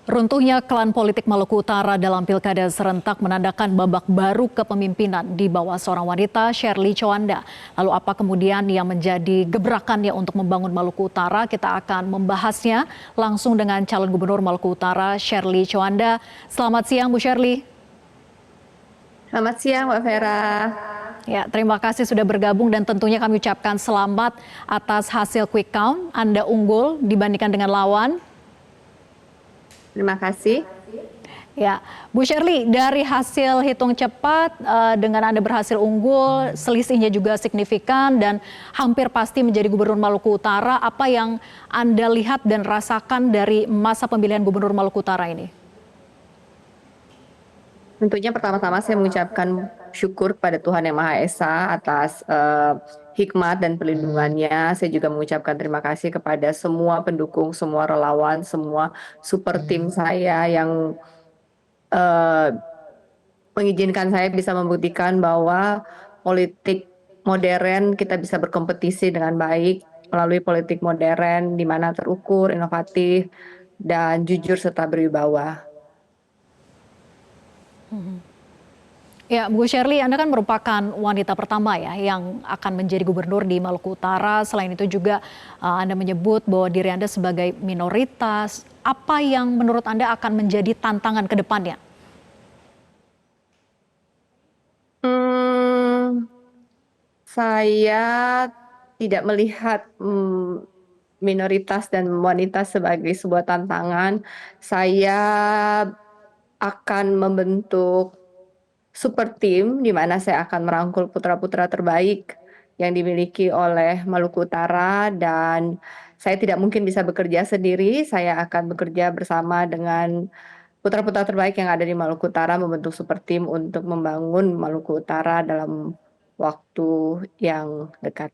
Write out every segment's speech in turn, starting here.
Runtuhnya klan politik Maluku Utara dalam pilkada serentak menandakan babak baru kepemimpinan di bawah seorang wanita, Shirley Chowanda. Lalu apa kemudian yang menjadi gebrakannya untuk membangun Maluku Utara? Kita akan membahasnya langsung dengan calon gubernur Maluku Utara, Shirley Chowanda. Selamat siang, Bu Shirley. Selamat siang, Mbak Vera. Ya, terima kasih sudah bergabung dan tentunya kami ucapkan selamat atas hasil quick count. Anda unggul dibandingkan dengan lawan. Terima kasih. Ya, Bu Shirley, dari hasil hitung cepat dengan Anda berhasil unggul, selisihnya juga signifikan dan hampir pasti menjadi gubernur Maluku Utara. Apa yang Anda lihat dan rasakan dari masa pemilihan gubernur Maluku Utara ini? Tentunya pertama-tama saya mengucapkan syukur kepada Tuhan Yang Maha Esa atas hikmat dan perlindungannya. Saya juga mengucapkan terima kasih kepada semua pendukung, semua relawan, semua super tim saya yang mengizinkan saya bisa membuktikan bahwa politik modern kita bisa berkompetisi dengan baik melalui politik modern di mana terukur, inovatif, dan jujur serta berwibawa. Ya, Bu Shirley, Anda kan merupakan wanita pertama ya yang akan menjadi gubernur di Maluku Utara. Selain itu juga Anda menyebut bahwa diri Anda sebagai minoritas. Apa yang menurut Anda akan menjadi tantangan ke depannya? Saya tidak melihat minoritas dan wanita sebagai sebuah tantangan. Saya akan membentuk super tim di mana saya akan merangkul putra-putra terbaik yang dimiliki oleh Maluku Utara, dan saya tidak mungkin bisa bekerja sendiri. Saya akan bekerja bersama dengan putra-putra terbaik yang ada di Maluku Utara membentuk super tim untuk membangun Maluku Utara dalam waktu yang dekat.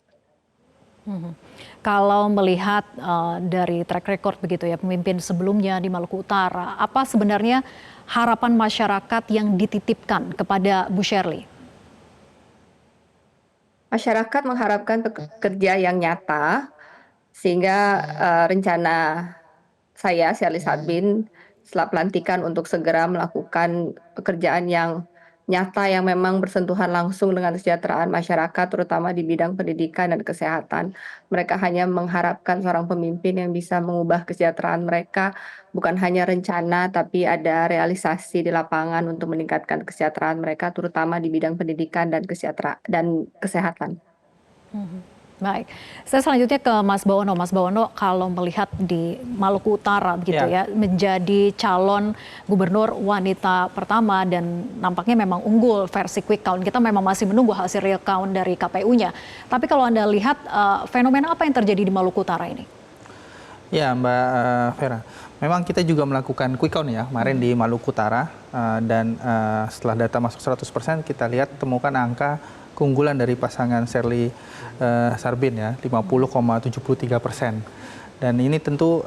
Kalau melihat dari track record begitu ya pemimpin sebelumnya di Maluku Utara, apa sebenarnya harapan masyarakat yang dititipkan kepada Bu Shirley? Masyarakat mengharapkan kerja yang nyata, sehingga rencana saya, Shirley Sarbin, setelah pelantikan untuk segera melakukan pekerjaan yang nyata yang memang bersentuhan langsung dengan kesejahteraan masyarakat, terutama di bidang pendidikan dan kesehatan. Mereka hanya mengharapkan seorang pemimpin yang bisa mengubah kesejahteraan mereka, bukan hanya rencana, tapi ada realisasi di lapangan untuk meningkatkan kesejahteraan mereka, terutama di bidang pendidikan dan kesehatan. Baik, saya selanjutnya ke Mas Bawono. Mas Bawono, kalau melihat di Maluku Utara begitu ya, menjadi calon gubernur wanita pertama dan nampaknya memang unggul versi quick count. Kita memang masih menunggu hasil real count dari KPU-nya. Tapi kalau Anda lihat fenomena apa yang terjadi di Maluku Utara ini? Ya, Mbak Vera. Memang kita juga melakukan quick count ya kemarin di Maluku Utara, dan setelah data masuk 100% kita lihat temukan angka keunggulan dari pasangan Shirley Sarbin ya 50,73%. Dan ini tentu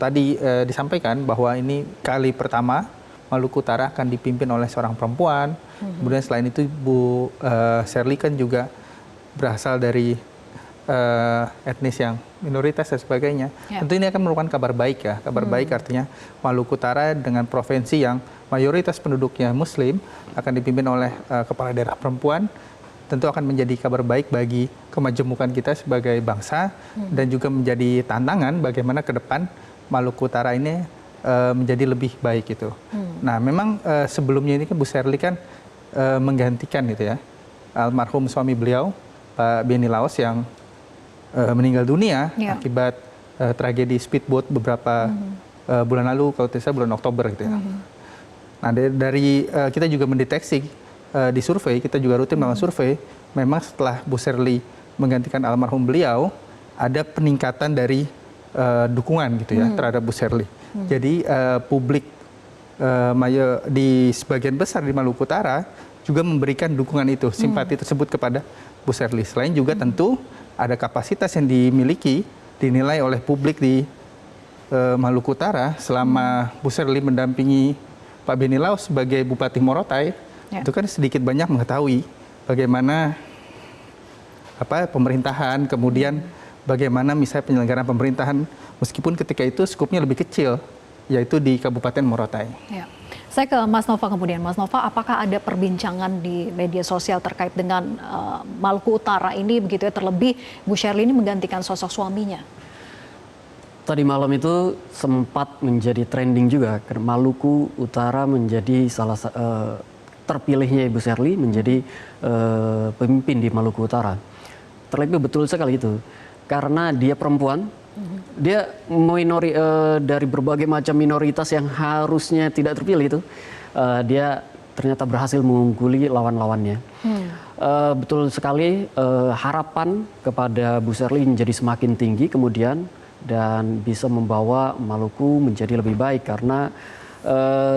tadi disampaikan bahwa ini kali pertama Maluku Utara akan dipimpin oleh seorang perempuan. Kemudian selain itu Bu Shirley kan juga berasal dari etnis yang minoritas dan sebagainya. Tentu ini akan merupakan kabar baik ya. Kabar baik artinya Maluku Utara dengan provinsi yang mayoritas penduduknya Muslim akan dipimpin oleh kepala daerah perempuan. Tentu akan menjadi kabar baik bagi kemajemukan kita sebagai bangsa dan juga menjadi tantangan bagaimana ke depan Maluku Utara ini menjadi lebih baik itu. Nah, memang sebelumnya ini kan Bu Shirley kan menggantikan gitu ya almarhum suami beliau Pak Benny Laos yang meninggal dunia akibat tragedi speedboat beberapa bulan lalu, kalau tidak salah bulan Oktober gitu ya. Nah, dari kita juga mendeteksi di survei, kita juga rutin melakukan survei, memang setelah Bu Shirley menggantikan almarhum beliau, ada peningkatan dari dukungan gitu ya terhadap Bu Shirley. Jadi publik di sebagian besar di Maluku Utara juga memberikan dukungan itu, simpati tersebut kepada Bu Shirley. Selain juga tentu ada kapasitas yang dimiliki, dinilai oleh publik di Maluku Utara selama Bu Shirley mendampingi Pak Benny Laos sebagai Bupati Morotai, itu kan sedikit banyak mengetahui bagaimana pemerintahan, kemudian bagaimana misalnya penyelenggaraan pemerintahan meskipun ketika itu skupnya lebih kecil, yaitu di Kabupaten Morotai. Ya. Saya ke Mas Nova kemudian. Mas Nova, apakah ada perbincangan di media sosial terkait dengan Maluku Utara ini begitu ya, terlebih Bu Sherly ini menggantikan sosok suaminya? Tadi malam itu sempat menjadi trending juga, karena Maluku Utara menjadi terpilihnya Ibu Sherly menjadi pemimpin di Maluku Utara. Terlebih betul sekali itu, karena dia perempuan, dia dari berbagai macam minoritas yang harusnya tidak terpilih itu, dia ternyata berhasil mengungguli lawan-lawannya. Betul sekali, harapan kepada Bu Sherly menjadi semakin tinggi kemudian, dan bisa membawa Maluku menjadi lebih baik karena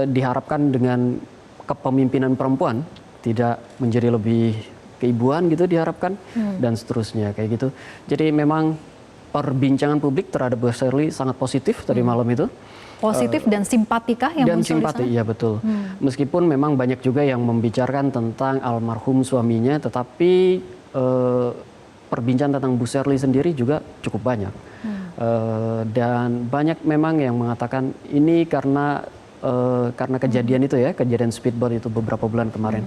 diharapkan dengan kepemimpinan perempuan tidak menjadi lebih keibuan gitu diharapkan dan seterusnya kayak gitu. Jadi memang perbincangan publik terhadap Bu Sherly sangat positif tadi malam itu. Positif dan simpatikah yang dan muncul simpati, di sana? iya betul. Meskipun memang banyak juga yang membicarakan tentang almarhum suaminya, tetapi perbincangan tentang Bu Sherly sendiri juga cukup banyak. Dan banyak memang yang mengatakan ini karena kejadian itu ya, kejadian speedboat itu beberapa bulan kemarin.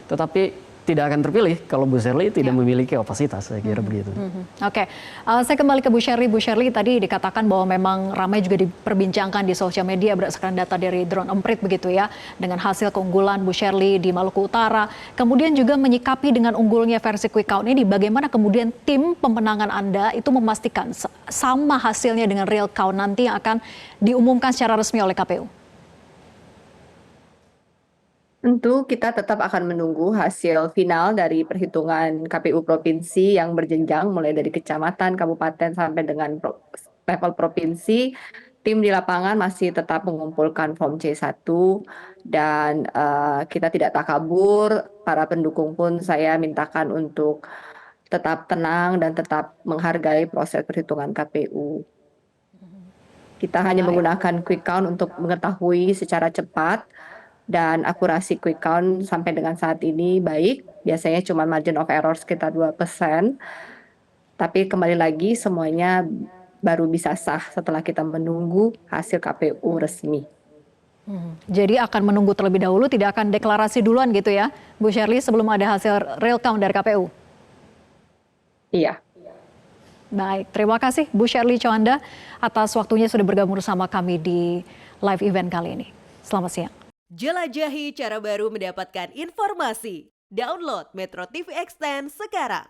Tetapi tidak akan terpilih kalau Bu Sherly tidak memiliki kapasitas, saya kira begitu. Oke, saya kembali ke Bu Sherly. Bu Sherly tadi dikatakan bahwa memang ramai juga diperbincangkan di sosial media berdasarkan data dari Drone Emprit begitu ya, dengan hasil keunggulan Bu Sherly di Maluku Utara. Kemudian juga menyikapi dengan unggulnya versi quick count ini, bagaimana kemudian tim pemenangan Anda itu memastikan sama hasilnya dengan real count nanti yang akan diumumkan secara resmi oleh KPU? Tentu kita tetap akan menunggu hasil final dari perhitungan KPU provinsi yang berjenjang mulai dari kecamatan, kabupaten sampai dengan level provinsi. Tim di lapangan masih tetap mengumpulkan form C1 dan kita tidak takabur. Para pendukung pun saya mintakan untuk tetap tenang dan tetap menghargai proses perhitungan KPU. Kita hanya menggunakan quick count untuk mengetahui secara cepat, dan akurasi quick count sampai dengan saat ini baik. Biasanya cuma margin of error sekitar 2%. Tapi kembali lagi semuanya baru bisa sah setelah kita menunggu hasil KPU resmi. Jadi akan menunggu terlebih dahulu, tidak akan deklarasi duluan gitu ya, Bu Sherly, sebelum ada hasil real count dari KPU? Iya. Baik, terima kasih Bu Sherly Chowanda atas waktunya sudah bergabung bersama kami di live event kali ini. Selamat siang. Jelajahi cara baru mendapatkan informasi. Download Metro TV Extend sekarang.